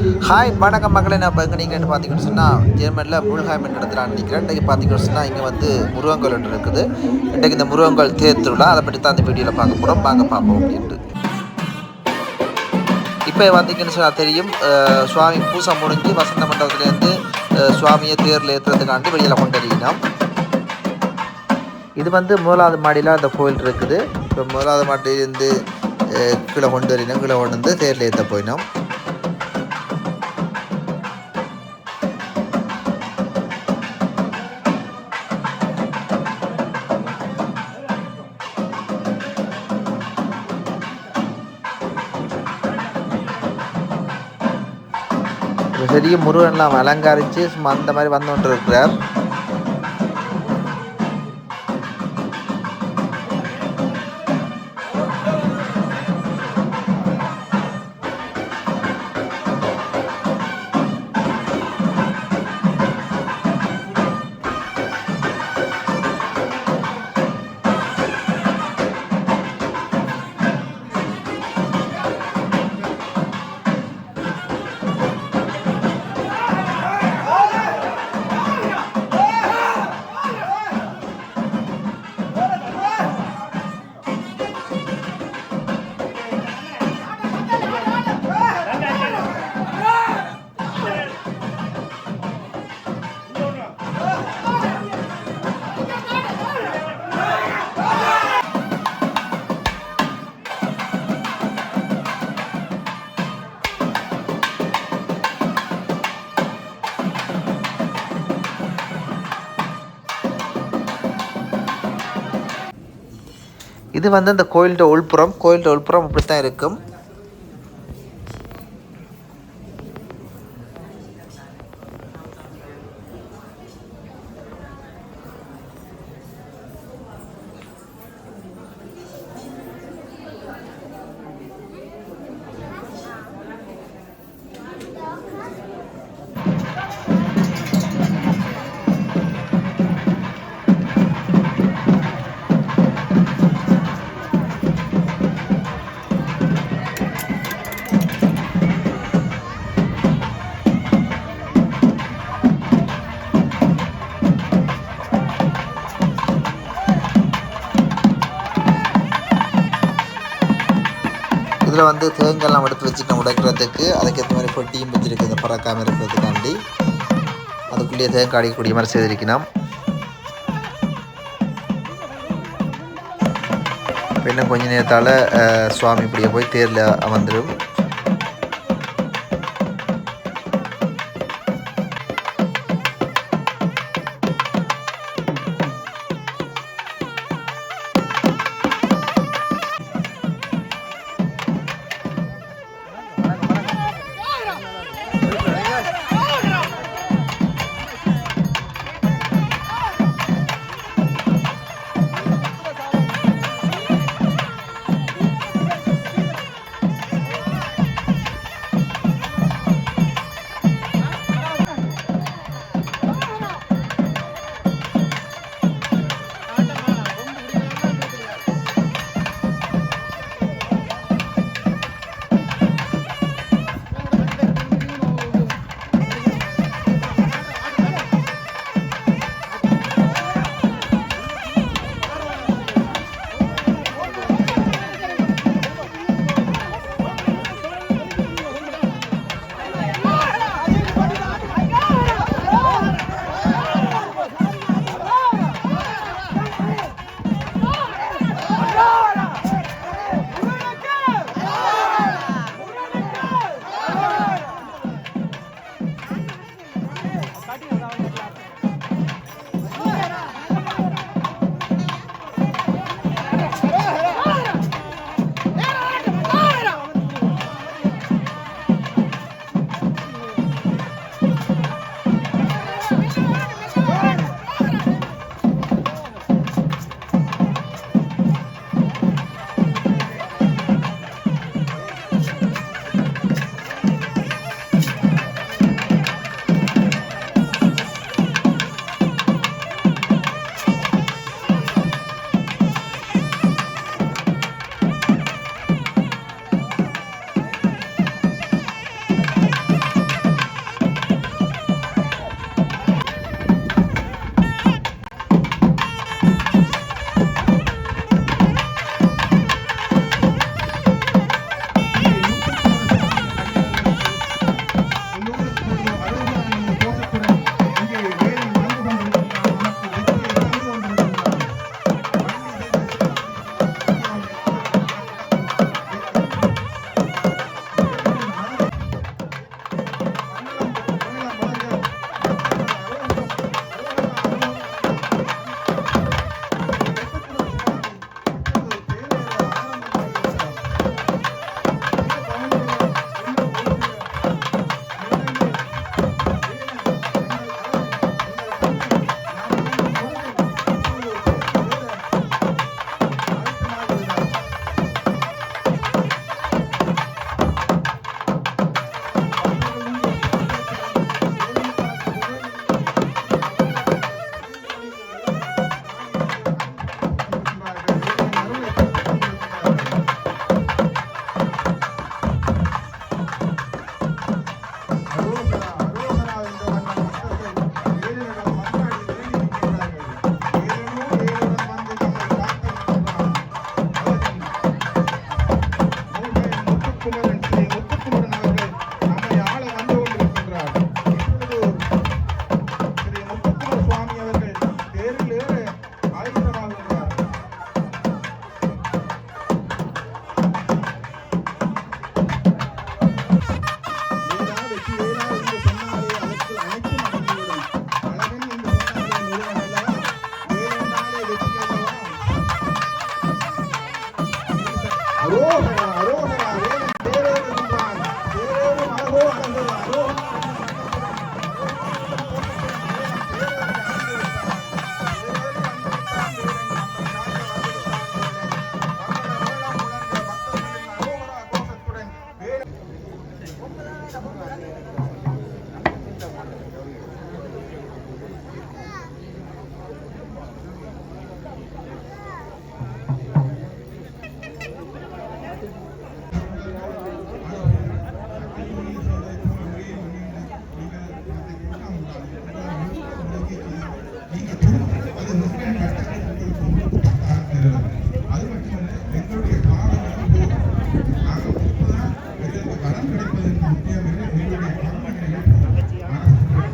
Hi வணக்கம் மக்களை. நான் இப்போ எங்கே நீங்கள் பார்த்தீங்கன்னு சொன்னால் ஜெர்மனியில் முல்ஹாம் என்ற இடத்துல நிற்கிறேன். இன்றைக்கு பார்த்தீங்கன்னு சொன்னால் இங்கே வந்து முருகங்கள் ஒன்று இருக்குது. இன்றைக்கு இந்த முருகங்கள் தேர் திருவிழா, அதை பற்றி தான் அந்த வீடியோவில் பார்க்க போகிறோம். வாங்க பார்ப்போம் அப்படின்ட்டு. இப்போ பார்த்தீங்கன்னு சொன்னால் தெரியும், சுவாமி பூசை முடிஞ்சு வசந்த மண்டபத்துலேருந்து சுவாமியை தேரில் ஏற்றுறதுக்காண்டி வெளியில் கொண்டறியினோம். இது வந்து முதலாவது மாடியில் அந்த கோயில் இருக்குது. இப்போ முதலாவது மாடியிலேருந்து கீழே கொண்டு வரினோம். கீழே கொண்டு வந்து தேரில் ஏற்ற போயினோம். பெரிய முருகன்லாம் அலங்கரித்து சும்மா அந்த மாதிரி வந்து கொண்டு இருக்கிறார். இது வந்து அந்த கோயில்கிட்ட உள்புறம். கோயில்கிட்ட உள்புறம் இப்படி தான் இருக்கும். இதில் வந்து தேங்காய்லாம் எடுத்து வச்சுக்கணும் உடைக்கிறதுக்கு. அதுக்கேற்ற மாதிரி பொட்டியும் வச்சுருக்கு, இந்த பறக்காமல் இருக்கிறதுக்காண்டி. அதுக்குள்ளேயே தேங்காய் அடிக்கக்கூடிய மாதிரி செய்திருக்கணும். இன்னும் கொஞ்ச நேரத்தால் சுவாமி இப்படியே போய் தேரில் அமர்ந்துடும்.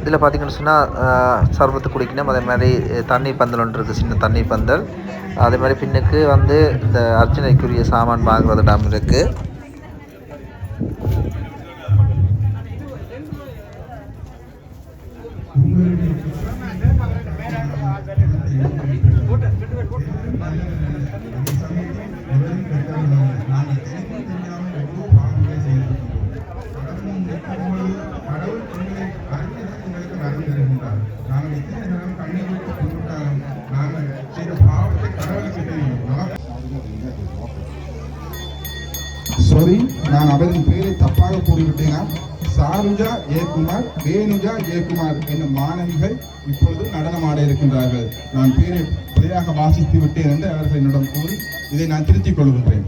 இதில் பார்த்தீங்கன்னு சொன்னால் சர்பத்து குடிக்கணும். அதே மாதிரி தண்ணீர் பந்தல் ஒன்று இருக்குது, சின்ன தண்ணீர் பந்தல். அதே மாதிரி பின்னுக்கு வந்து இந்த அர்ச்சனைக்குரிய சாமான் வாங்குறது இடம் இருக்குது. சாரி, நான் அவரின் பெயரை தப்பாக கூறிவிட்டேனா? சாருஜா ஜெயக்குமார், வேணுஜா ஜெயக்குமார் என்னும் மாணவிகள் இப்பொழுது நடனமாட இருக்கின்றார்கள். நான் பெயரை பிழையாக வாசித்து விட்டேன் என்று அவர்கள் என்னிடம் கூறி இதை நான் திருத்திக் கொள்கின்றேன்.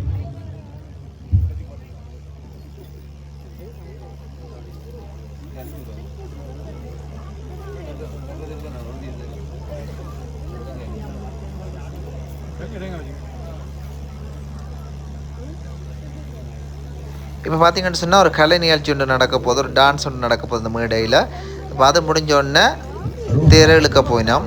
இப்போ பார்த்தீங்கன்னு சொன்னால் ஒரு கலை நிகழ்ச்சி ஒன்று நடக்க போகுது, ஒரு டான்ஸ் ஒன்று நடக்க போகுது இந்த மேடையில். இப்போ அது முடிஞ்சோடனே தேர் இழுக்க போயினோம்.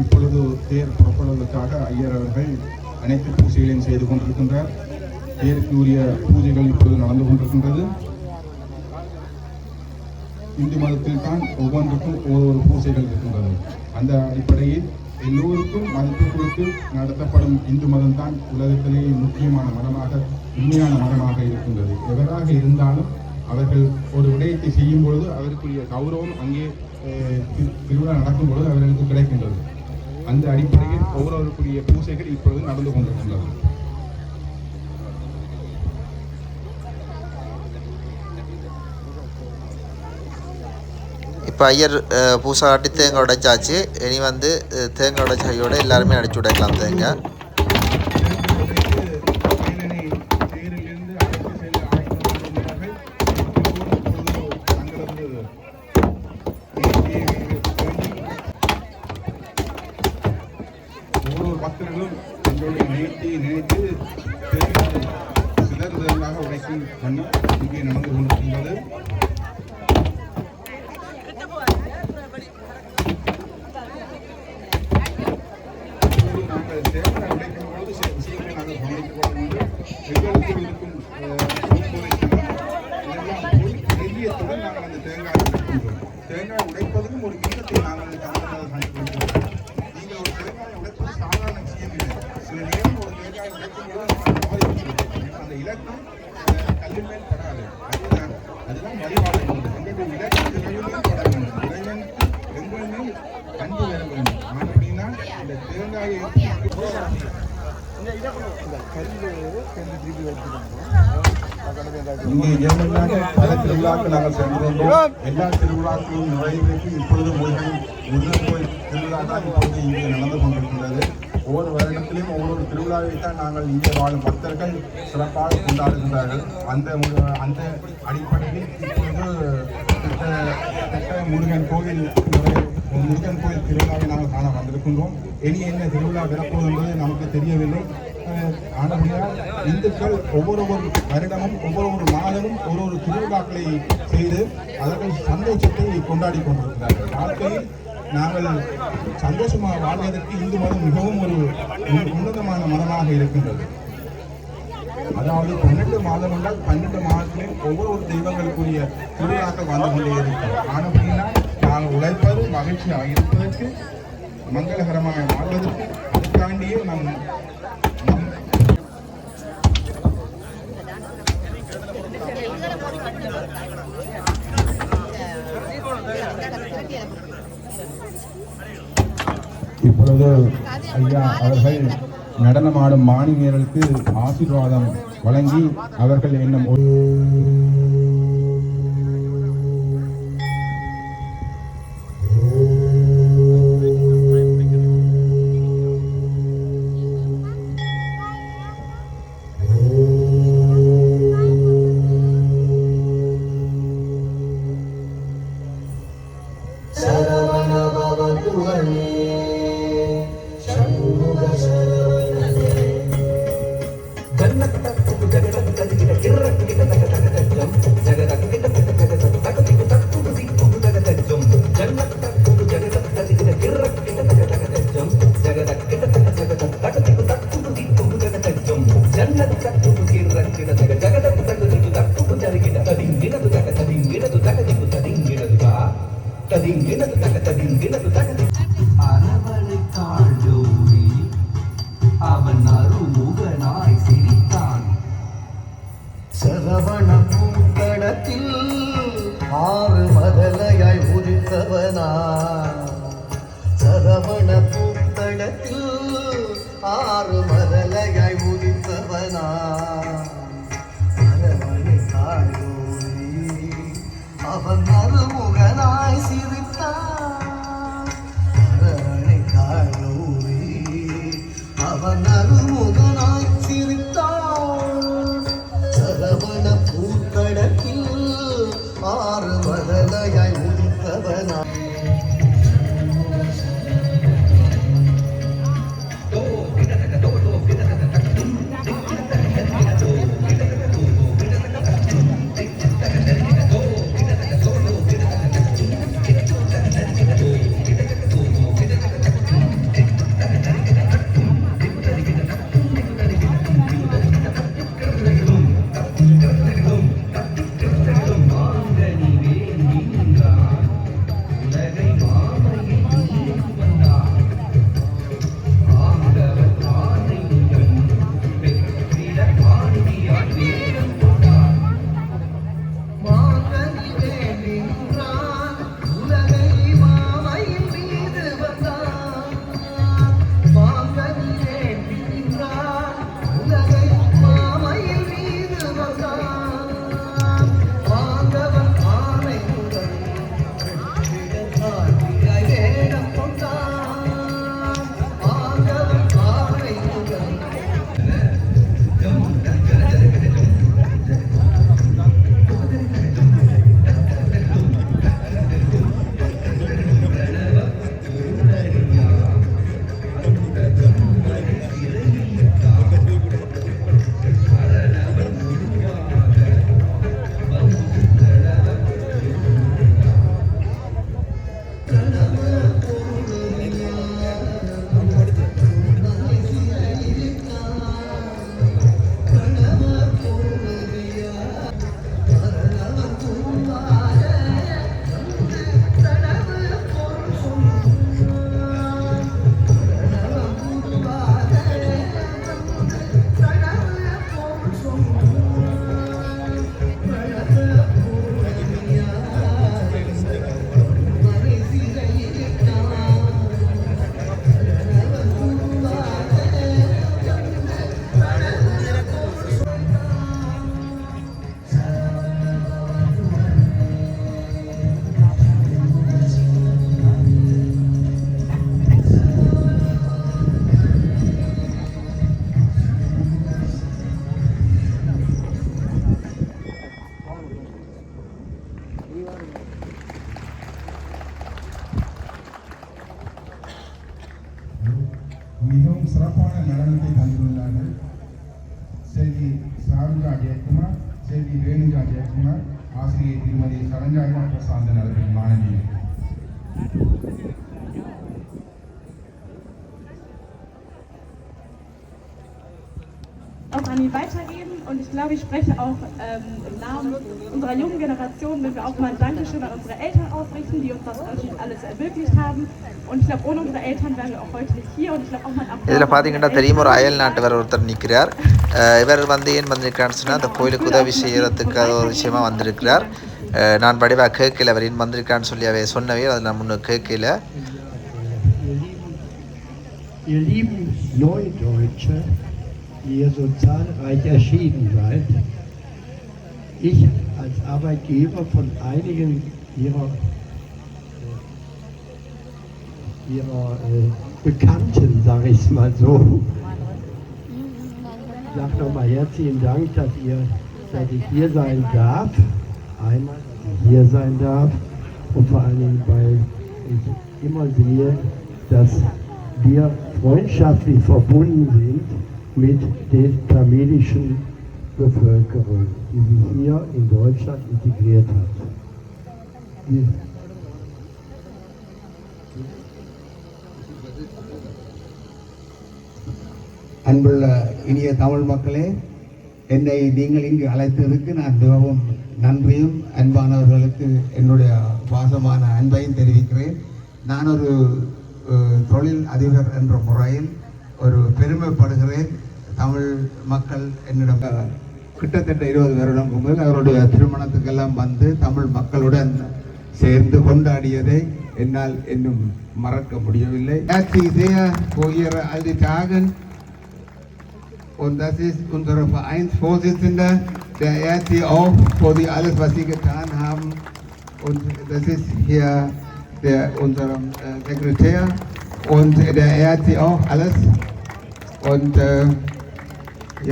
இப்பொழுது தேர் புறப்படுவதற்காக ஐயர் அவர்கள் அனைத்து பூஜைகளையும் செய்து கொண்டிருக்கின்றார். தேருக்கு உரிய பூஜைகள் இப்பொழுது நடந்து கொண்டிருக்கின்றது. இந்து மதத்தில் தான் ஒவ்வொன்றுக்கும் ஒவ்வொரு பூஜைகள் இருக்கின்றது. அந்த அடிப்படையில் எல்லோருக்கும் மதிப்பு கொடுத்து நடத்தப்படும் இந்து மதம் தான் உலகத்திலேயே முக்கியமான மதமாக, உண்மையான மதமாக இருக்கின்றது. எவராக இருந்தாலும் அவர்கள் ஒரு விடயத்தை செய்யும் பொழுது அவருக்குரிய கௌரவம் அங்கே திருவிழா நடக்கும் பொழுது அவர்களுக்கு கிடைக்கின்றது. அந்த அடிப்படையில் ஒவ்வொருவருக்குரிய பூஜைகள் இப்பொழுது நடந்து கொண்டிருக்கின்றது. இப்போ ஐயர் பூசை காட்டி தேங்காய் உடைச்சாச்சு. இனி வந்து தேங்காய் உடைச்சாயோட எல்லாருமே அடிச்சு உடைக்கலாம் தேங்காய். பக்தர்களும் தங்களுடைய நினைத்து சிதறுதலாக உடைக்கும் வண்ணம் இங்கே நடந்து கொண்டிருக்கின்றது. நாங்கள் தேங்காய் உடைக்கும் பொழுது சில விஷயங்களை நாங்கள் கவனித்துக் கொள்ள வேண்டும். எங்களுக்குள் இருக்கும் தைரியத்துடன் நாங்கள் அந்த தேங்காய் உடைக்கின்றோம். தேங்காய் உடைப்பதற்கும் ஒரு இன்பத்தை நாங்கள் நீங்கள் ஒரு தேங்காய் உடைப்பது சாதாரண விஷயம் இல்லை. சில நேரம் ஒரு தேங்காய் உடைக்கும் பொழுது அந்த இலக்கம் கல்லின் மேல் படாது. அதுதான் வழிபாடு. எங்களுடைய இலக்கம் இறைவன் பட வேண்டும். இறைவன் எங்கள் மேல் அன்பு வர வேண்டும். அப்படின்னா இந்த தேங்காயை இங்கே ஜெர்மனியாக பல திருவிழாக்கள் நாங்கள் சென்றிருந்தோம். எல்லா திருவிழாக்களும் நிறைவேற்றி இப்பொழுது முருகன் கோயில் திருவிழா தான் இப்பொழுது இங்கே நடந்து கொண்டிருக்கின்றது. ஒவ்வொரு வருடத்திலும் ஒவ்வொரு திருவிழாவை தான் நாங்கள் இங்கே வாழும் பக்தர்கள் சிறப்பாக கொண்டாடுகின்றார்கள். அந்த அடிப்படையில் இப்பொழுது முருகன் கோயில் திருவிழாவை நாங்கள் காண வந்திருக்கின்றோம். இனி என்ன திருவிழா பிறப்போது என்பது நமக்கு தெரியவில்லை. ஆனபடியால் இந்துக்கள் ஒவ்வொரு வருடமும் ஒவ்வொரு மாதமும் ஒரு திருவிழாக்களை செய்து அவர்கள் சந்தோஷத்தை கொண்டாடி கொண்டிருக்கிறார்கள். வாழ்க்கையில் நாங்கள் சந்தோஷமாக வாழ்வதற்கு இந்து மதம் மிகவும் ஒரு உன்னதமான மதமாக இருக்கின்றது. அதாவது 12 மாதம் என்றால் 12 மாதத்திலும் ஒவ்வொரு தெய்வங்களுக்குரிய திருவிழாக்கள் வந்து கொண்டே இருக்கும். ஆனப்படினா நாங்கள் உழைப்பது மகிழ்ச்சியாக இருப்பதற்கு, மங்களகரமாக மாறுவதற்கு, அதுக்காண்டியே நம் இப்பொழுது ஐயா அவர்கள் நடனமாடும் மாணிமேரலுக்கு ஆசீர்வாதம் வழங்கி அவர்கள் என்னும் சரவண பூக்கடத்தில் ஆறு மதலையாய் உதித்தவனா, சரவண பூக்கடத்தில் ஆறு மதலையாய் உதித்தவனா, அரவணை காயோரி அவன் அருமுகனாய் சிரித்தான், அரவணை காயோரி அவன் அருமுகனாய் சிரித்தான், சரவண பூக்கடத்தில் ஆறு மதலையாய் உதித்தவனா. மிகவும் சிறப்பான நடனத்தை தந்துள்ளார்கள். செல்வி சாருஜா ஜெயக்குமார், செல்வி ரேணுஜா ஜெயக்குமார், ஆசிரியை திருமதி சரஞ்சாயா பிரசாந்தன் அவர்களின் மாணவி. einfach an ihn weitergeben. Und ich glaube, ich spreche auch im Namen unserer jungen Generation, wenn wir auch mal ein Dankeschön an unsere Eltern ausrichten, die uns das natürlich alles ermöglicht haben. Und ich glaube, ohne unsere Eltern wären wir auch heute nicht hier. Und ich glaube auch mal இதில் பார்த்தீங்கன்னா தெரியும் ஒரு அயல் நாட்டவர் ஒருத்தர் நிற்கிறார். இவர் வந்து ஏன் வந்திருக்கிறான்னு சொன்னால் அந்த கோயிலுக்கு உதவி செய்கிறதுக்கு அது ஒரு விஷயமா வந்திருக்கிறார். நான் படிவாக கேட்கல அவர் ஏன் வந்திருக்கான்னு சொல்லி அவை சொன்னவே அதை நான் முன்னே கேட்கல. Ihr lieben Neudeutsche, die ihr so zahlreich erschienen seid, ich als Arbeitgeber von einigen ihrer Bekannten, sage ich es mal so, sage nochmal herzlichen Dank, dass ich hier sein darf, einmal, dass ich hier sein darf und vor allen Dingen, weil ich immer sehe, dass wir freundschaftlich verbunden sind mit der tamilischen Bevölkerung, die sich hier in Deutschland integriert hat. அன்புள்ள இனிய தமிழ் மக்களே, என்னை நீங்கள் இங்கு அழைத்ததுக்கு நான் மிகவும் நன்றியும் அன்பானவர்களுக்கு என்னுடைய பாசமான அன்பையும் தெரிவிக்கிறேன். நான் ஒரு தொழில் அதிபர் என்ற முறையில் ஒரு பெருமைப்படுகிறேன். தமிழ் மக்கள் என்னிடம் கிட்டத்தட்ட 20 வருடங்களுக்கு முதல் அவருடைய திருமணத்துக்கெல்லாம் வந்து தமிழ் மக்களுடன் சேர்ந்து கொண்டாடியதை என்னால் இன்னும் மறக்க முடியவில்லை. Und das ist unser Vereinsvorsitzender, der ehrt Sie auch für alles, was Sie getan haben. Und das ist hier unser Sekretär und der ehrt Sie auch alles. Und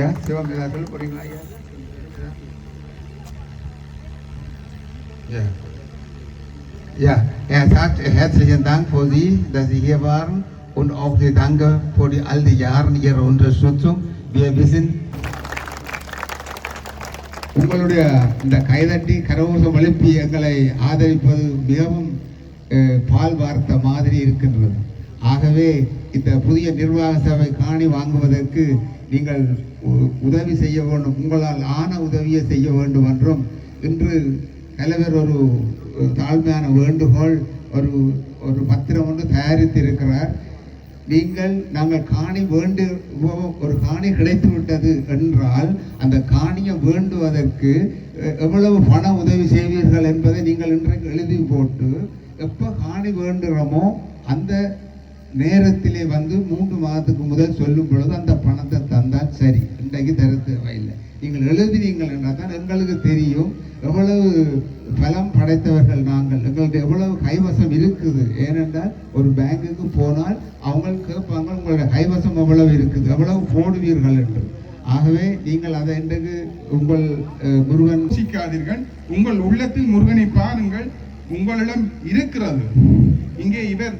ja, Sie wollen mir das bringen? Ja. Ja, er sagt herzlichen Dank für Sie, dass Sie hier waren und auch die Danke für all die Jahre Ihrer Unterstützung. Wir wissen, உங்களுடைய இந்த கைதட்டி கரகோஷம் எழுப்பி எங்களை ஆதரிப்பது மிகவும் பால் வார்த்த மாதிரி இருக்கின்றது. ஆகவே இந்த புதிய நிர்வாக சபை காணி வாங்குவதற்கு நீங்கள் உதவி செய்ய வேண்டும், உங்களால் ஆன உதவியை செய்ய வேண்டும் என்றும் இன்று தலைவர் ஒரு தாழ்மையான வேண்டுகோள் ஒரு பத்திரம் ஒன்று தயாரித்திருக்கிறார். நாங்கள் காணி ஒரு காணி கிடைத்து விட்டது என்றால் அந்த காணியை வேண்டுவதற்கு எவ்வளவு பண உதவி செய்வீர்கள் என்பதை நீங்கள் இன்றைக்கு எழுதி போட்டு எப்போ காணி வேண்டுகிறோமோ அந்த நேரத்திலே வந்து 3 மாதத்துக்கு முதல் சொல்லும் பொழுது அந்த பணத்தை தந்தால் சரி. இன்றைக்கு தர தேவையில்லை. நீங்கள் எழுதினீங்கள் என்றால் தான் எங்களுக்கு தெரியும் எவ்வளவு பலம் படைத்தவர்கள் நாங்கள், எங்களுக்கு எவ்வளவு கைவசம் இருக்குது. ஏனென்றால் ஒரு பேங்குக்கு போனால் அவங்க கேட்பாங்க உங்களுடைய கைவசம் எவ்வளவு இருக்குது, எவ்வளவு போடுவீர்கள் என்று. ஆகவே நீங்கள் அதை இன்றைக்கு உங்கள் முருகன் சிக்காதீர்கள். உங்கள் உள்ளத்தில் முருகனை பாருங்கள், உங்களிடம் இருக்கிறது. இங்கே இவர்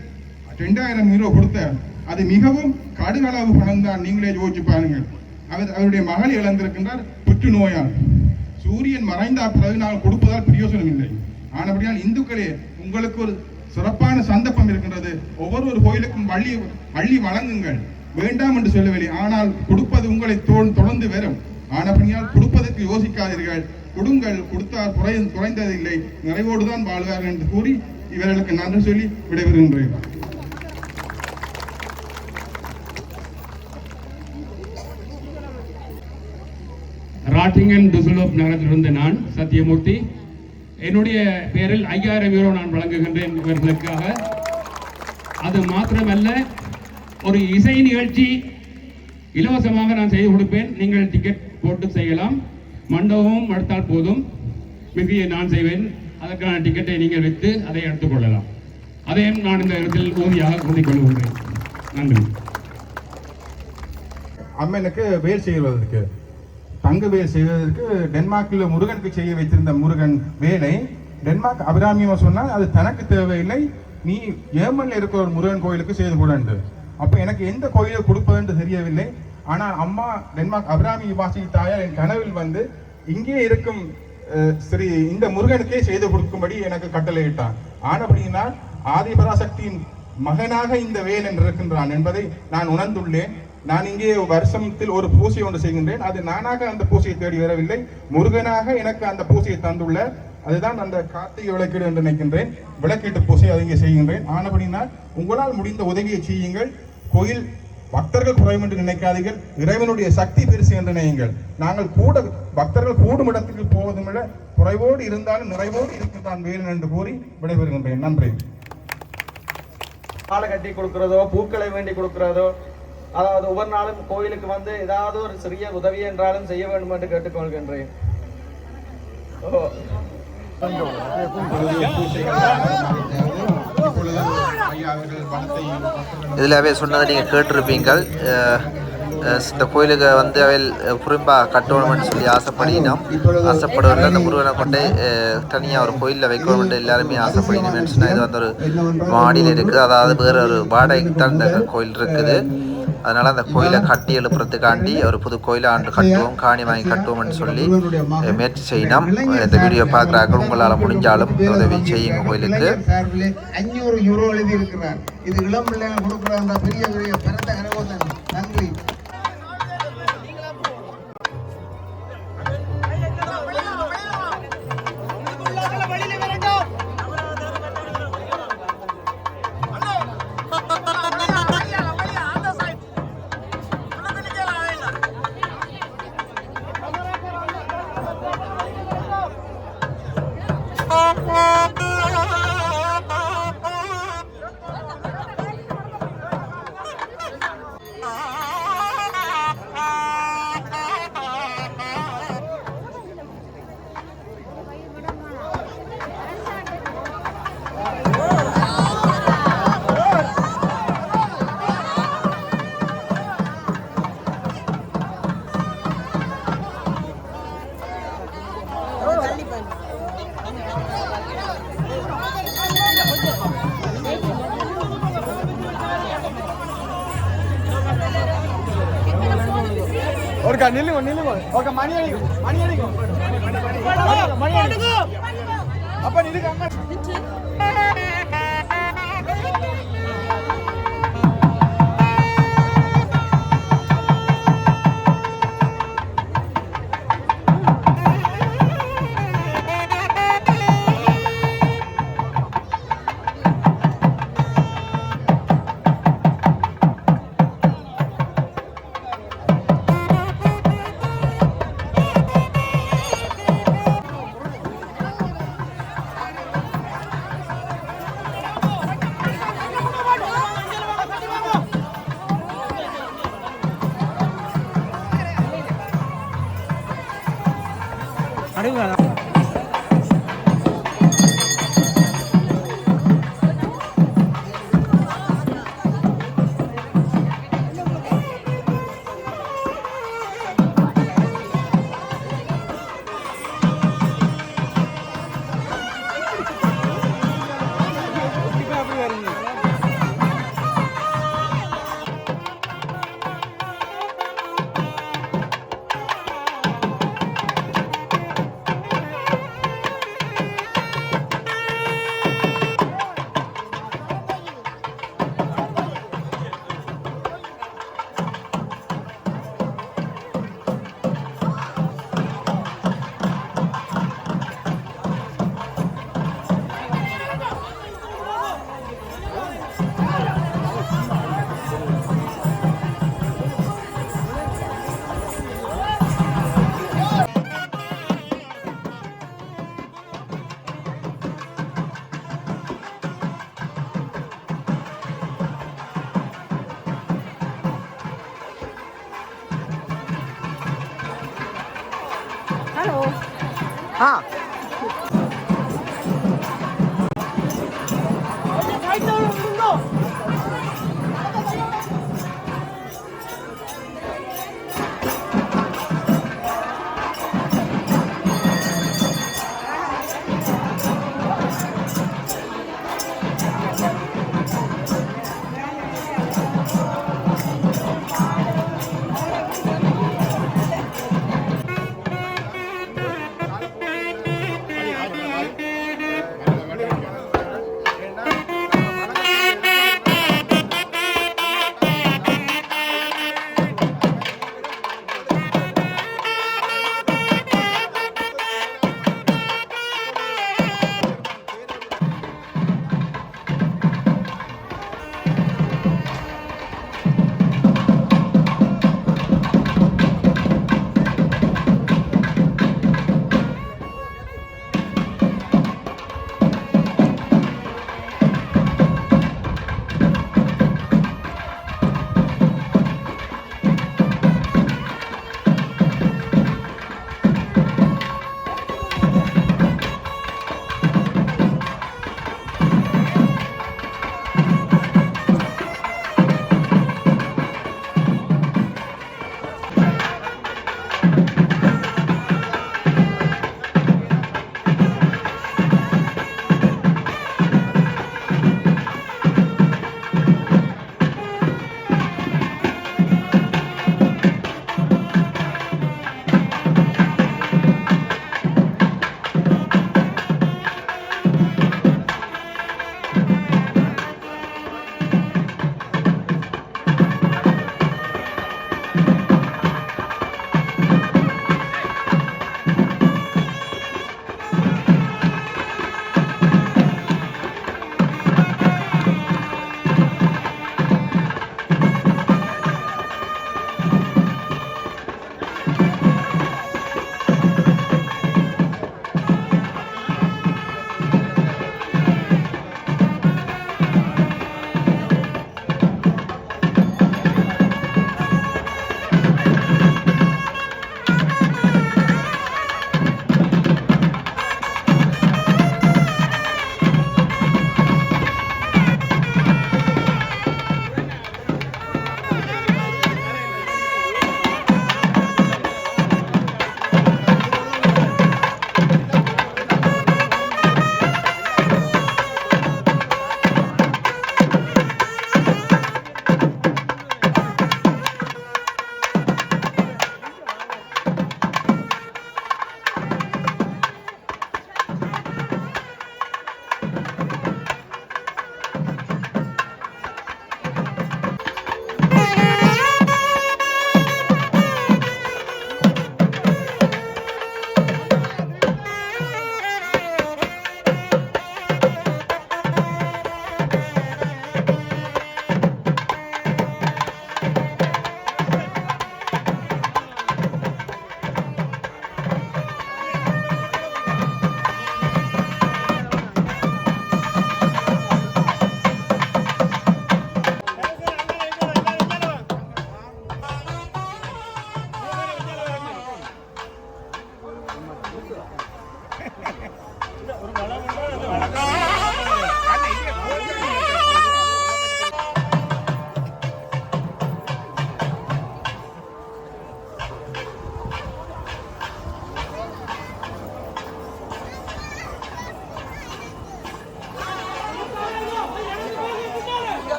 2000 யூரோ கொடுத்தார். அது மிகவும் கடுகளவு பணம் தான். நீங்களே யோசிச்சு பாருங்கள். அவருடைய மகள் இழந்திருக்கின்றார் புற்றுநோயால். சூரியன் மறைந்த பிறகு நாங்கள் கொடுப்பதால் பிரயோசனம் இல்லை. ஆனபடியால் இந்துக்களே, உங்களுக்கு ஒரு சிறப்பான சந்தர்ப்பம் இருக்கின்றது. ஒவ்வொரு கோயிலுக்கும் அள்ளி வழங்குங்கள், வேண்டாம் என்று சொல்லவில்லை. ஆனால் கொடுப்பது உங்களை தொடர்ந்து வரும். ஆனபடியால் கொடுப்பதற்கு யோசிக்காதீர்கள், கொடுங்கள். கொடுத்தால் குறைந்ததில்லை, நிறைவோடுதான் வாழ்வார்கள் என்று கூறி இவர்களுக்கு நன்றி சொல்லி விடைபெறுகின்றேன். ராட்டிங்கன் டுசலோப் நகரத்திலிருந்து நான் சத்தியமூர்த்தி. என்னுடைய பேரில் 5000 யூரோ நான் வழங்குகின்றேன் இவர்களுக்காக. அது மாத்திரமல்ல, ஒரு இசை நிகழ்ச்சி இலவசமாக நான் செய்து கொடுப்பேன். நீங்கள் டிக்கெட் போட்டு செய்யலாம். மண்டபமும் எடுத்தால் போதும், மிகுதியை நான் செய்வேன். அதற்கான டிக்கெட்டை நீங்கள் வைத்து அதை எடுத்துக்கொள்ளலாம். அதையும் நான் இந்த இடத்தில் உறுதியாக கூறிக்கொள்கின்றேன். நன்றி. அம்மனுக்கு வேல் செய்வதற்கு, தங்க வேல் செய்வதற்கு டென்மார்க்கில் முருகனுக்கு செய்ய வைத்திருந்த முருகன் வேலை டென்மார்க் அபிராமியமாக சொன்னால் அது தனக்கு தேவையில்லை, நீ ஏமனில் இருக்கிற ஒரு முருகன் கோயிலுக்கு செய்து கொடு. அப்போ எனக்கு எந்த கோயிலை கொடுப்பதென்று தெரியவில்லை. ஆனால் அம்மா டென்மார்க் அபிராமி வாசி தாயார் என் கனவில் வந்து இங்கே இருக்கும் சரி இந்த முருகனுக்கே செய்து கொடுக்கும்படி எனக்கு கட்டளையிட்டான். ஆனபடியினால் ஆதிபராசக்தியின் மகனாக இந்த வேலன் இருக்கின்றான் என்பதை நான் உணர்ந்துள்ளேன். நான் இங்கே வருஷத்தில் ஒரு பூசை ஒன்று செய்கின்றேன். அது நானாக அந்த பூசையை தேடி வரவில்லை, முருகனாக எனக்கு அந்த பூசையை தந்துள்ள, அதுதான் அந்த கார்த்திகை விளக்கீடு என்று நினைக்கின்றேன். விளக்கீட்டு பூசை அதை இங்கே செய்கின்றேன். ஆனபடினால் உங்களால் முடிந்த உதவியை செய்யுங்கள். கோயில் பக்தர்கள் குறையும் என்று நினைக்காதீர்கள், இறைவனுடைய சக்தி பெருசு என்று நினையுங்கள். நாங்கள் கூட பக்தர்கள் கூடும் இடத்துக்கு போவதும் விட குறைவோடு இருந்தாலும் நிறைவோடு இருக்கின்றான் வேலன் என்று கூறி விடைபெறுகின்றேன். நன்றி. மாலை கட்டி கொடுக்கிறதோ பூக்களை வேண்டி கொடுக்கிறதோ, அதாவது ஒவ்வொரு நாளும் கோயிலுக்கு வந்து ஏதாவது ஒரு சிறிய உதவி என்றாலும் செய்ய வேண்டும் என்று கேட்டுக்கொள்கின்றேன். இதில் சொன்னதை நீங்கள் கேட்டிருப்பீங்கள். இந்த கோயிலுக்கு வந்து அவையில் குறிப்பாக கட்டணும்னு சொல்லி ஆசைப்படுவது அந்த முருகனை கொண்டு தனியாக ஒரு கோயிலில் வைக்கணும்னு எல்லாருமே ஆசைப்படணும்னு சொன்னால் இது வந்து ஒரு மாடியில் இருக்குது. அதாவது வேறு ஒரு வாடகைக்கு தான் இந்த கோயில் இருக்குது. அதனால் அந்த கோயிலை கட்டி எழுப்புறதுக்காண்டி ஒரு புது கோயிலை கட்டுவோம், காணி வாங்கி கட்டுவோம்னு சொல்லி முயற்சி செய்யணும். இந்த வீடியோ பார்க்குறாங்க, உங்களால் முடிஞ்சாலும் உதவி செய்யுங்க கோயிலுக்கு. 500 யூரோ எழுதி இருக்கிறார். இது இளம் பிள்ளைகள் கொடுக்குற அந்த பெரிய பெரிய பிறந்த கரகோசம். நன்றி. நில்லுங்க. ஓகே, மணி அடிக்கும். அப்ப நில்லுங்க.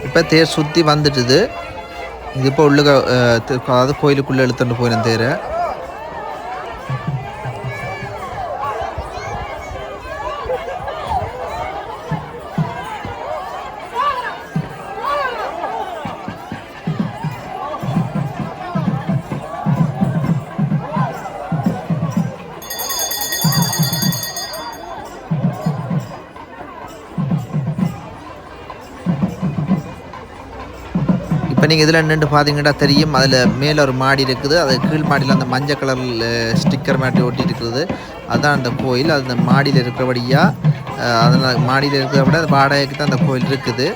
இப்போ தேர் சுற்றி வந்துட்டுது. இது இப்போ உள்ள அதாவது கோயிலுக்குள்ளே இழுத்துட்டு போயிடும் தேரை. இப்போ நீங்கள் இதில் நின்று பார்த்தீங்கன்னா தெரியும், அதில் மேலே ஒரு மாடி இருக்குது, அது கீழ் மாடியில் அந்த மஞ்சள் கலர் ஸ்டிக்கர் மாட்டி ஒட்டி இருக்குது. அதுதான் அந்த கோயில். அது அந்த மாடியில் இருக்கிறபடியாக அதில் மாடியில் இருக்கிறத விட வாடகைக்கு தான் அந்த கோயில் இருக்குது.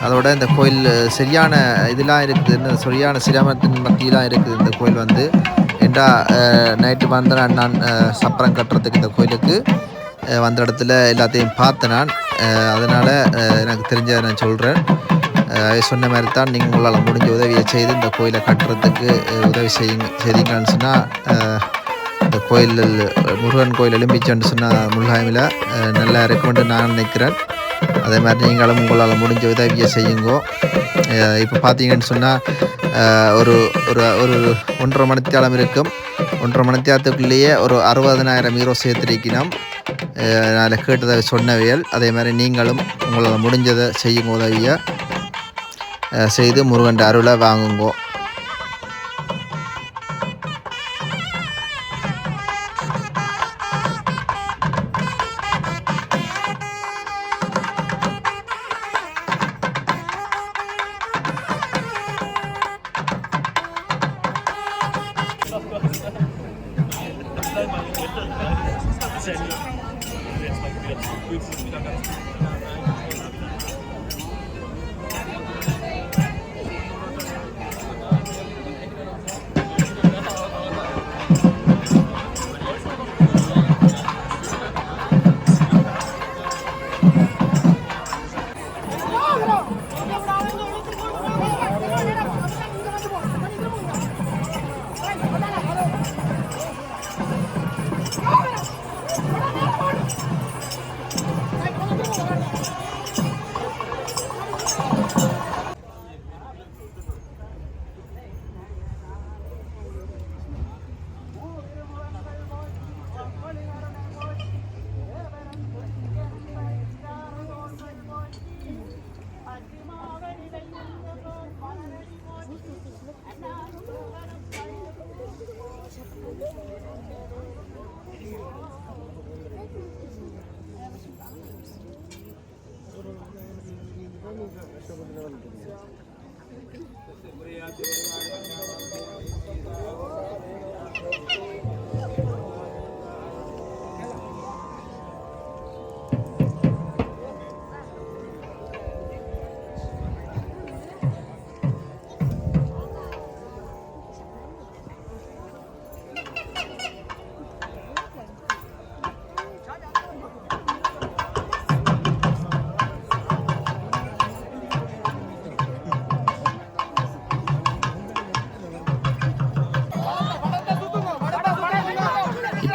அதோட இந்த கோயில் சரியான இதெல்லாம் இருக்குது, சரியான சிரமத்தின் மத்தியெலாம் இருக்குது இந்த கோயில் வந்து. ஏண்டா நைட்டு வந்த நான் சப்பரம் கட்டுறதுக்கு இந்த கோயிலுக்கு வந்த இடத்துல எல்லாத்தையும் பார்த்தேன் நான். அதனால் எனக்கு தெரிஞ்சதை நான் சொல்கிறேன். சொன்ன மாதிரி தான் நீங்கள் உங்களால் முடிஞ்ச உதவியை செய்து இந்த கோயிலை கட்டுறதுக்கு உதவி செய்தீங்கன்னு சொன்னால் இந்த கோயில் முருகன் கோயில் எழும்பிச்சோன்னு சொன்னால் முருகாமில் நல்லா இருக்குமென்று நான் நினைக்கிறேன். அதே மாதிரி நீங்களும் உங்களால் முடிஞ்ச உதவியை செய்யுங்கோ. இப்போ பார்த்தீங்கன்னு சொன்னால் ஒரு ஒரு ஒரு 1.5 மணித்தியாலம் இருக்கும். 1.5 மணித்தியாலத்துக்குள்ளேயே ஒரு 60,000 யூரோ சேர்த்துருக்கணும். அதில் கேட்டதை சொன்னவையல். அதே மாதிரி நீங்களும் உங்களால் முடிஞ்சதை செய்யுங்க, உதவியை செய்து முருகன் அருளை வாங்குங்கோ.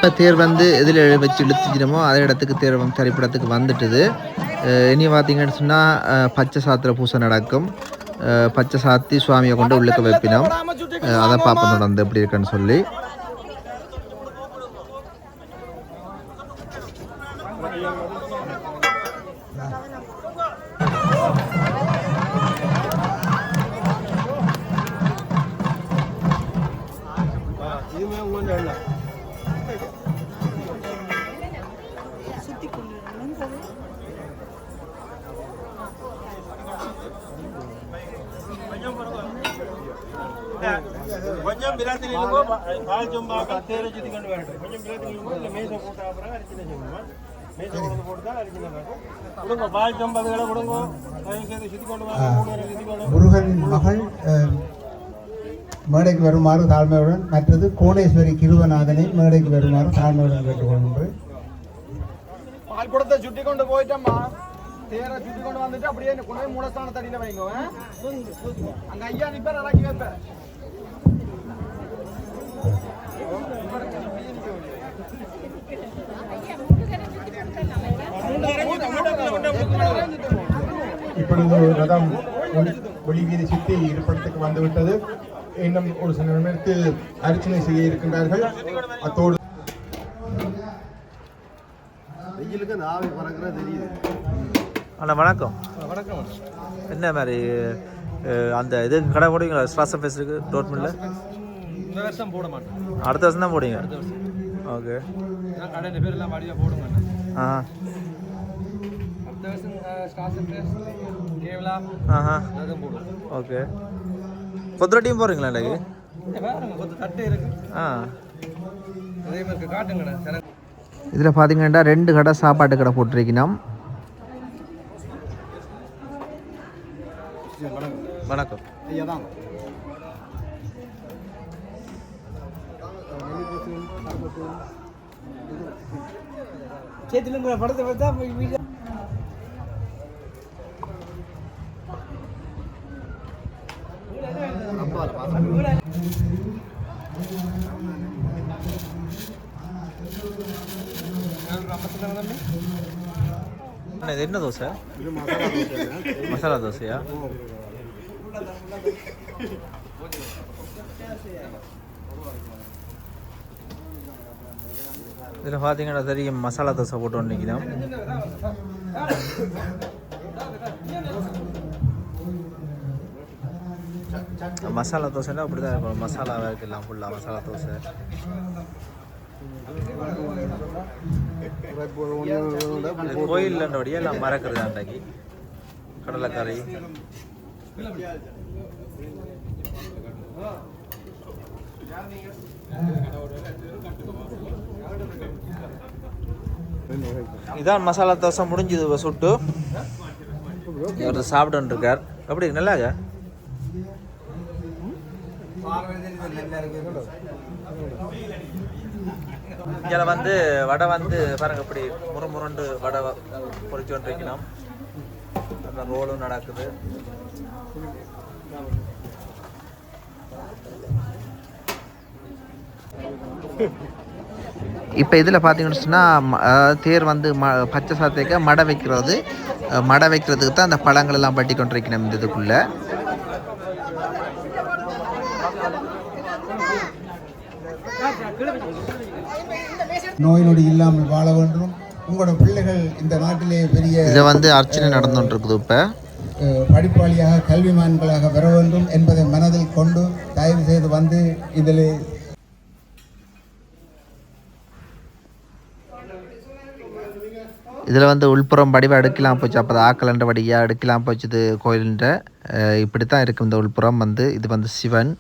இப்போ தேர் வந்து எதில் வச்சு இழுத்துச்சிடமோ அதே இடத்துக்கு தேர் திரைப்படத்துக்கு வந்துட்டுது. இனி பார்த்தீங்கன்னு சொன்னால் பச்சை சாத்திர பூசை நடக்கும். பச்சை சாத்தி சுவாமியை கொண்டு உள்ளுக்க வைப்பினோம். அதை பார்ப்போம் தொடர்ந்து எப்படி இருக்குன்னு சொல்லி. கொஞ்சம் பிரார்த்தனை பால் சொம்பா தேரை சுத்தி கொண்டு வரட்டும். கொஞ்சம் பிரார்த்தனை மேசை போட்டா அப்புறம் அரிசினை செய்யணும். மேசை கொண்டு போட்டு தான் அரிசினை கொடுங்க. பால் சொம்பதுகளை கொடுங்க. சுத்தி கொண்டு வர முருகன் மகள் மேடைக்கு வருமாறு தாழ்மையுடன், மற்றது கோடேஸ்வரி கிருவநாதனை மேடைக்கு வருமாறு தாழ்மையுடன் கேட்டுக்கொள்கின்றேன். பால் குடத்தை சுட்டி கொண்டு போயிட்டோம்மா. தேரை சுத்தி கொண்டு வந்துட்டு அப்படியே கொண்டு போய் மூலஸ்தான தடியில வைங்க. அங்க ஐயா நிப்பார் இறக்கி வைப்பேன். இப்பொழுது ரதம் வெளிவீதி சுற்றி இருப்பிடத்துக்கு வந்துவிட்டது. இன்னும் ஒரு சில நிமிடத்தில் அர்ச்சனை செய்ய இருக்கின்றார்கள். அத்தோடு வெயிலுக்கு அந்த ஆவி பறக்கிறது தெரியுது. அண்ணா வணக்கம். வணக்கம். என்ன மாதிரி அந்த இது கடை போடுவீங்களா? ஸ்ட்ராசம் ஃபெஸ்ட்டுக்கு டோர்ட்மெண்ட்டில் இந்த வருஷம் போட மாட்டேன். அடுத்த வருஷம் தான் போடுவீங்க? ஓகே. நான் கடையில் பேரெல்லாம் வழியாக போட மாட்டேன். அடுத்த வருஷம் ஸ்டார்ட் கேவலா அதுவும் போடுவோம். ஓகே. கொத்தரட்டியும் போகிறீங்களா இன்றைக்கு? வேறு கொஞ்சம் தட்டே இருக்கு. அதே மாதிரி காட்டுங்கண்ணா. இதில் பார்த்தீங்கன்னா 2 கடை சாப்பாட்டு கடை போட்டிருக்கணும். வணக்கம். ஐயா தான் சேத்துல படத்தை பார்த்தா இது என்ன தோசை? மசாலா தோசையா? இதில் பார்த்தீங்கன்னா தெரியும் மசாலா தோசை போட்டு வந்துக்கிறோம். மசாலா தோசைன்னா அப்படி தான் இருக்கும். மசாலாவாக இருக்கலாம் ஃபுல்லாக மசாலா தோசை. கோயில்லன்றபடியே எல்லாம் மறக்கிறது அன்றைக்கு கடலைக்கறி. இதான் மசாலா தோசை முடிஞ்சது சுட்டு. இவர் சாப்பிட்டு இருக்கார். எப்படி நல்லாங்க? இதில் வந்து வடை வந்து பாருங்க இப்படி முருண்டு வடை பொறிச்சு கொண்டிருக்கணும். அந்த ரோலும் நடக்குது. இப்போ இதில் பார்த்தீங்கன்னு சொன்னால் தேர் வந்து பச்சை சாத்தைக்க மடை வைக்கிறது. மடை வைக்கிறதுக்கு தான் அந்த பழங்கள் எல்லாம் பட்டி கொண்டிருக்கணும் இந்த இதுக்குள்ளே. நோய் நொடி இல்லாமல் வாழ வேண்டும். உங்களோட பிள்ளைகள் இந்த நாட்டிலே பெரிய இதை வந்து அர்ச்சனை நடந்துட்டு இருக்குது. இப்போ படிப்பாளியாக கல்விமான்களாக வர வேண்டும் என்பதை மனதில் கொண்டு தயவு செய்து வந்து இதில் இதில் வந்து உள்புறம் படிவம் எடுக்கலாம் போச்சு. அப்போ ஆக்கலன்ற வடியாக எடுக்கலாம் போச்சுது கோயிலுன்ற. இப்படி தான் இருக்கும் இந்த உள்புறம் வந்து. இது வந்து சிவன்.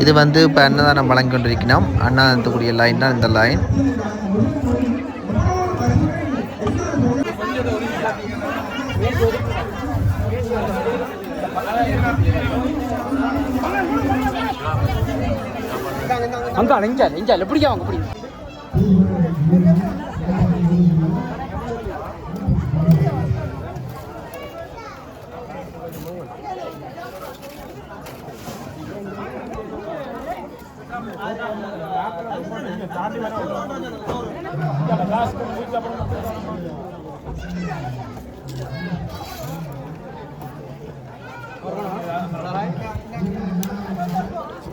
இது வந்து இப்போ அன்னதானம் வழங்கி கொண்டிருக்கணும். அன்னதானத்துக்குரிய லைன் தான் இந்த லைன். அங்க எப்படியா அவங்க எப்படி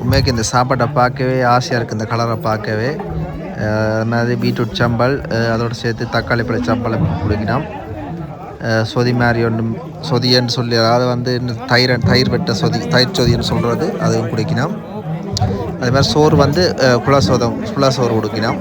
உண்மைக்கு இந்த சாப்பாட்டை பார்க்கவே ஆசையாக இருக்குது. இந்த கலரை பார்க்கவே அது மாதிரி பீட்ரூட் சம்பல் அதோடு சேர்த்து தக்காளி பழ சம்பளை குடிக்கணும். சொதி மாதிரி ஒன்று சொதியன்னு சொல்லி அதாவது வந்து தயிர் வெட்ட தயிர் சொதின்னு சொல்கிறது அதுவும் குடிக்கணும். அதே மாதிரி சோறு வந்து குழா சோறு கொடுக்கணும்.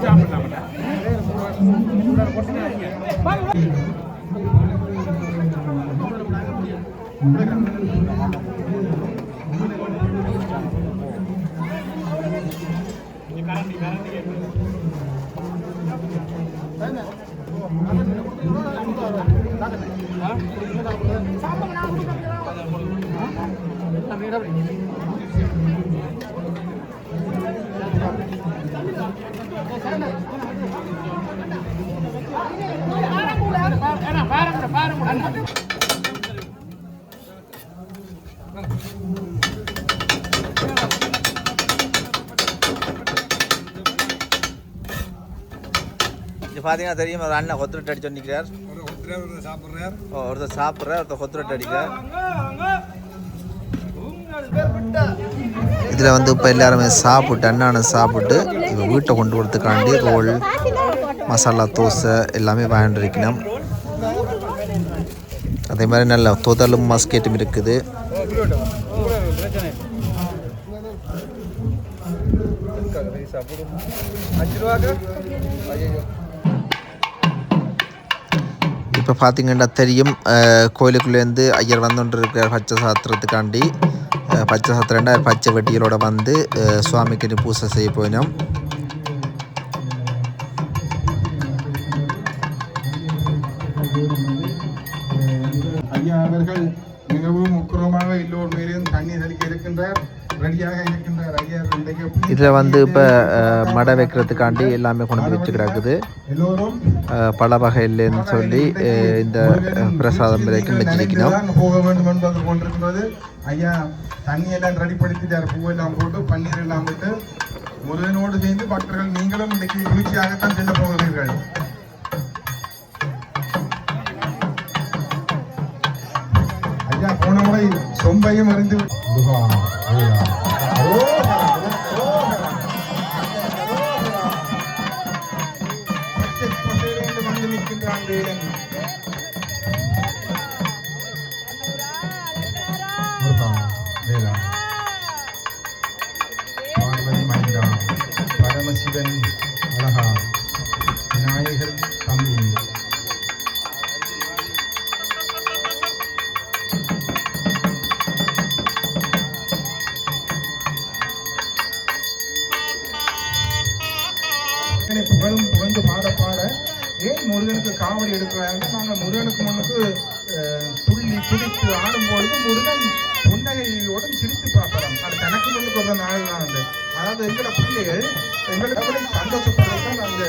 பார்த்தீங்கன்னா தெரியும் ஒரு அண்ணன் கொத்துரட்டு அடிச்சு நிற்கிறார். ஒருத்தர் சாப்பிட்றார், ஒருத்தர் கொத்துரட்டு அடிக்கிறார். இதில் வந்து இப்போ எல்லாருமே சாப்பிட்டு அண்ணான சாப்பிட்டு இவங்க வீட்டை கொண்டு வரதுக்காண்டி ரோல் மசாலா தோசை எல்லாமே வாங்கிட்டு இருக்கணும். அதே மாதிரி நல்ல தொதலும் மஸ்கெட்டும் இருக்குது. இப்போ பார்த்தீங்கன்னா தெரியும் கோயிலுக்குள்ளேருந்து ஐயர் வந்துட்டு இருக்கிற பச்சை சாத்திரத்துக்காண்டி பச்சை சாத்திரண்டா பச்சை வெட்டிகளோட வந்து சுவாமிக்கு பூசை செய்ய போயினோம். ஐயா அவர்கள் மிகவும் உக்கிரமாக எல்லோர் மேலேயும் தண்ணீர் தெளிக்க இருக்கின்றார், ரெடியாக இருக்கின்றார். ஐயா இதில் வந்து இப்போ மடை வைக்கிறதுக்காண்டி எல்லாமே கொண்டு வந்து வச்சு கிடக்குது. பல வகையிலேன்னு சொல்லி இந்த பிரசாதம் வரைக்கும் வச்சிருக்கணும். போக வேண்டும் என்பது கொண்டிருக்கிறது. ஐயா தண்ணி எல்லாம் ரெடிப்படுத்திட்டார், பூவெல்லாம் போட்டு பன்னீர் எல்லாம் விட்டு முருகனோடு சேர்ந்து பக்தர்கள் நீங்களும் இன்னைக்கு குளிர்ச்சியாகத்தான் செல்ல போகிறீர்கள். ஐயா போன முறை சொம்பையும் அறிந்து வந்து நிற்கின்றான் வேலன். பார்வதி மைந்தா பரமசிவன் அழகா விநாயகர் தம்பி புகழும் புகழ்ந்து பாட பாட ஏன் முருகனுக்கு காவடி எடுக்கிறாங்க. நாங்கள் முருகனுக்கு முன்னுக்கு துள்ளி குதித்து ஆடும்பொழுது முருகன் புன்னகையோடும் சிரித்து பார்க்கலாம். அது தனக்கு முன்னுக்கு ஒரு நாள் தான் உண்டு. அதாவது எங்களோட பிள்ளைகள் எங்களுக்கு சந்தோஷப்படுறதுதான் அந்த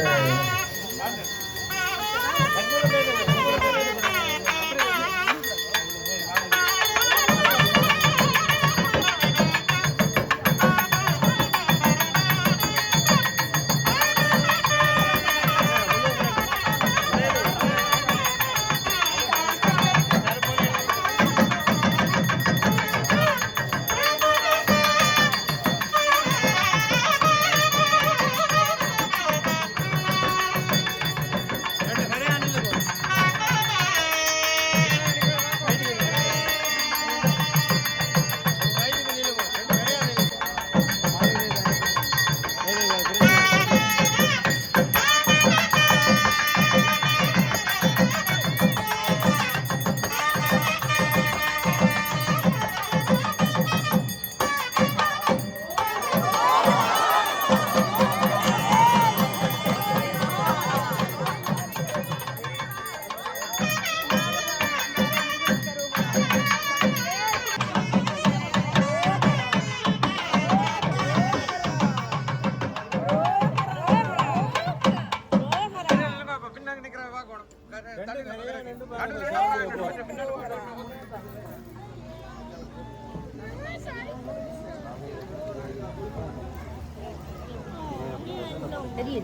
அப்படிப்பட்ட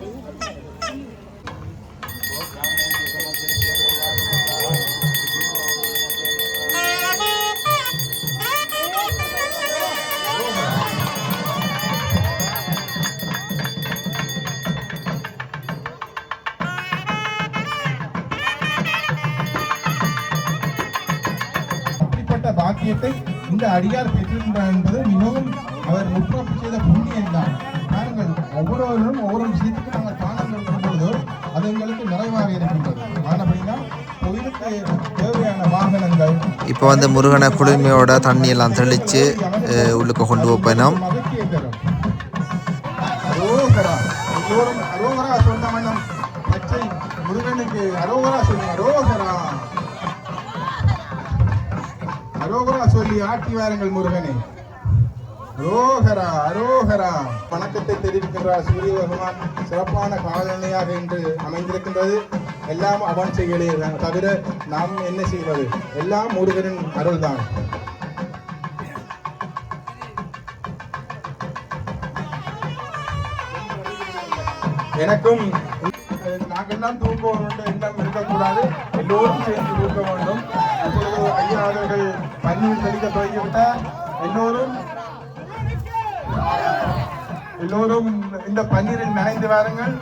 பாக்கியத்தை இந்த அடியார் பெற்றிருக்கிறார் என்பது மிகவும் அவர் முற்பிறப்பு செய்த புண்ணியம் தான். நாங்கள் ஒவ்வொருவரும் ஒவ்வொரு விஷயத்துக்கும் நாங்கள் தானம் எடுக்கும் பொழுது அது எங்களுக்கு நிறைவாக இருக்கின்றது. ஆனபடினா கோயிலுக்கு தேவையான வாகனங்கள் இப்போ வந்து முருகனை குளுமையோட தண்ணி எல்லாம் தெளித்து உள்ளுக்கு கொண்டு போயினோம். மகிழ்ச்சியை தரும். அரோகரா, எல்லோரும் அரோகரா சொன்ன வண்ணம் பச்சை முருகனுக்கு அரோகரா சொல்லி அரோகரா அரோகரா சொல்லி ஆட்டி வாருங்கள் முருகனை. அரோகரா அரோகரா. வணக்கத்தை தெரிவிக்கின்றார் சூரிய பகவான். சிறப்பான காலநிலையாக இன்று அமைந்திருக்கின்றது. எல்லாம் அவன் செயலே தவிர நாம் என்ன செய்வது? எல்லாம் முருகனின் அருள்தான். எனக்கும் நாங்கெல்லாம் தூக்க வேண்டும் எண்ணம் இருக்கக்கூடாது. எல்லோரும் சேர்ந்து தூக்க வேண்டும். அப்பொழுது ஐயா அவர்கள் பன்னீர் தெளிக்க தொடங்கிவிட்டார். எல்லோரும் இந்த பன்னீரில் நனைந்து வாருங்கள்.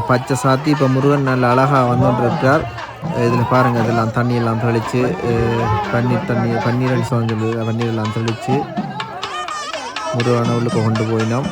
பச்சை சாத்தி இப்போ முருகன் நல்ல அழகாக வந்துருக்கார். இதில் பாருங்கள், இதெல்லாம் தண்ணியெல்லாம் தெளித்து பன்னீர் சொல்லி பன்னீரெல்லாம் தெளித்து முருகனை உள்ளுக்கு கொண்டு போயினோம்.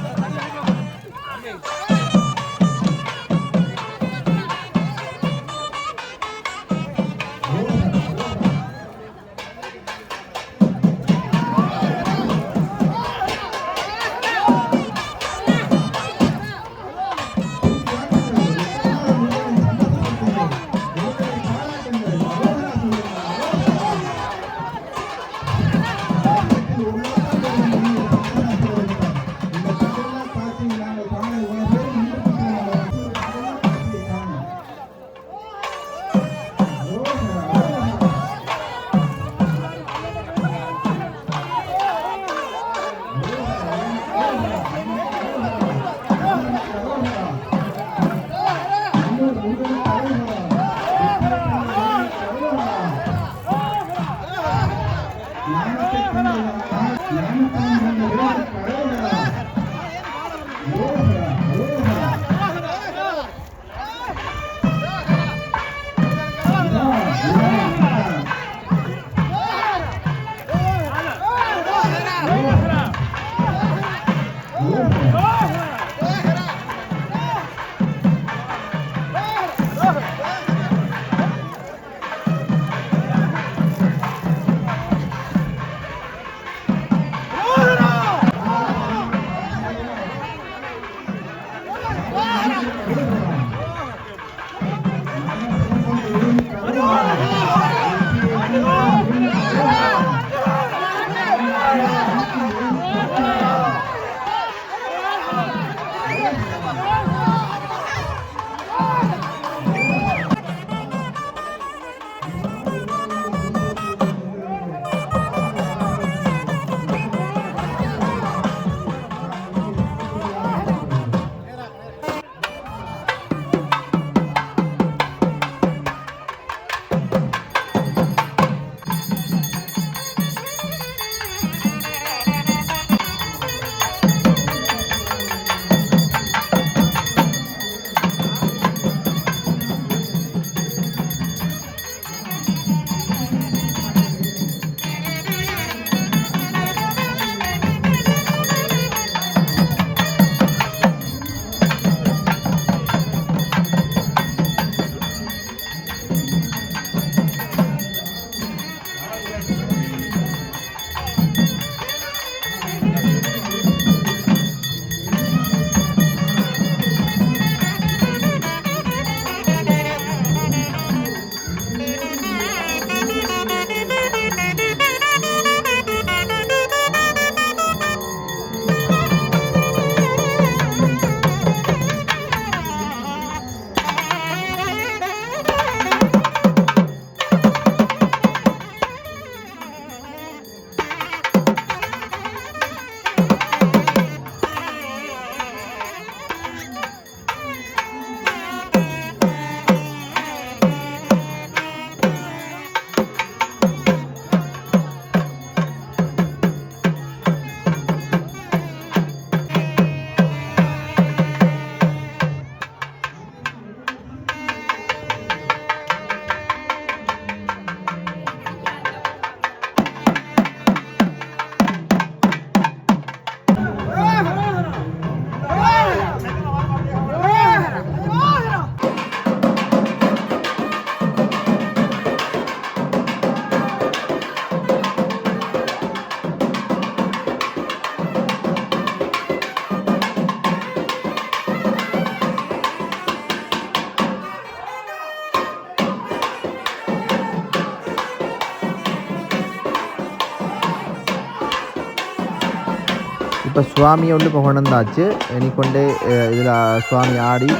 இப்போ சுவாமியை வந்து இப்போ கொண்டாச்சு இனி கொண்டே இதில் சுவாமி ஆடி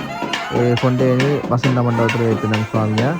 கொண்டே இனி வசந்த மண்டபத்தில் வைக்கணும் சுவாமியை.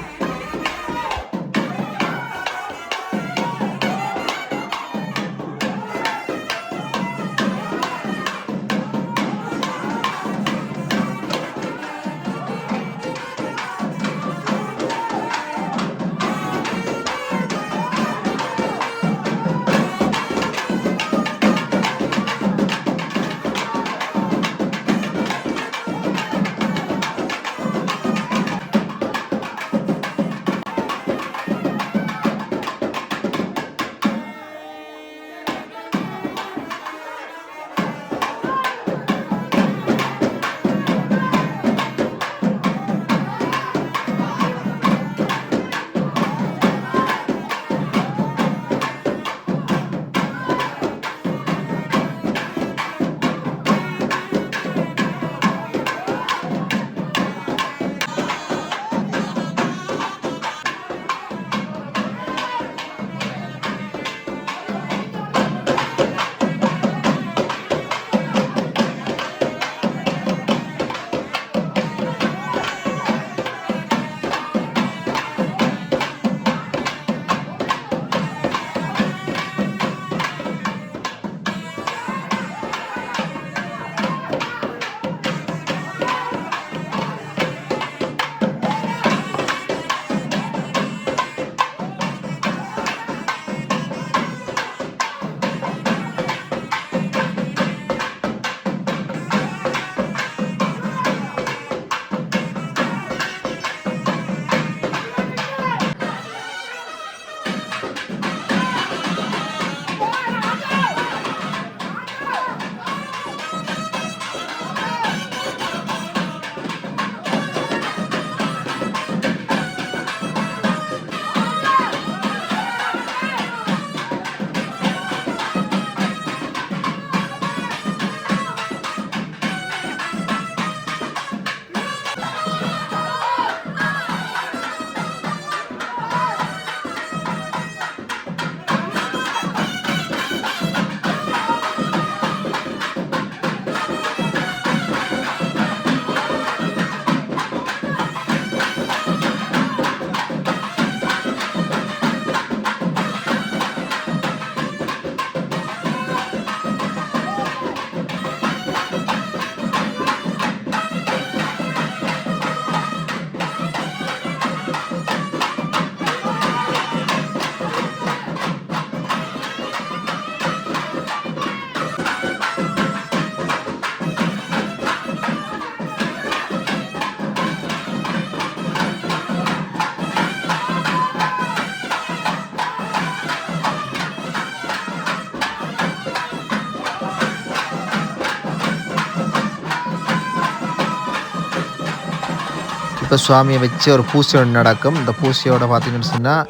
இப்போ சுவாமியை வச்சு ஒரு பூசை ஒன்று நடக்கும். இந்த பூசையோட பார்த்தீங்கன்னு சொன்னால்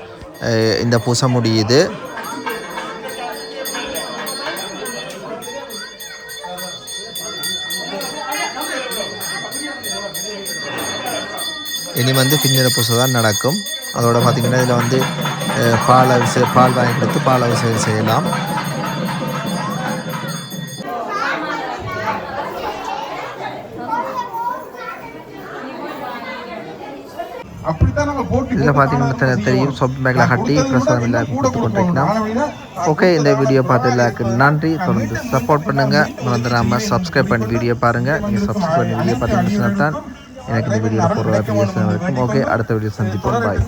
இந்த பூசை முடியுது. இனி வந்து பின்னர பூசை தான் நடக்கும். அதோட பார்த்திங்கன்னா இதில் வந்து பால் வாங்கி கொடுத்து பால் அபிஷேகம் செய்யலாம். இதில் பார்த்தீங்கன்னா தெரியும் சொப்பு பேக்கில் கட்டி பிரசாதம் எல்லாருக்கும் கொடுத்து கொண்டிருக்கலாம். ஓகே, இந்த வீடியோ பார்த்து எல்லாருக்கும் நன்றி. தொடர்ந்து சப்போர்ட் பண்ணுங்கள். மறந்துடாமல் சப்ஸ்கிரைப் பண்ணி வீடியோ பாருங்கள். நீங்கள் சப்ஸ்கிரைப் பண்ணி வீடியோ பார்த்தீங்கன்னா தான் எனக்கு இந்த வீடியோ போடுற வீடியோஸ் இருக்கும். ஓகே, அடுத்த வீடியோ சந்திப்போம். பாய்.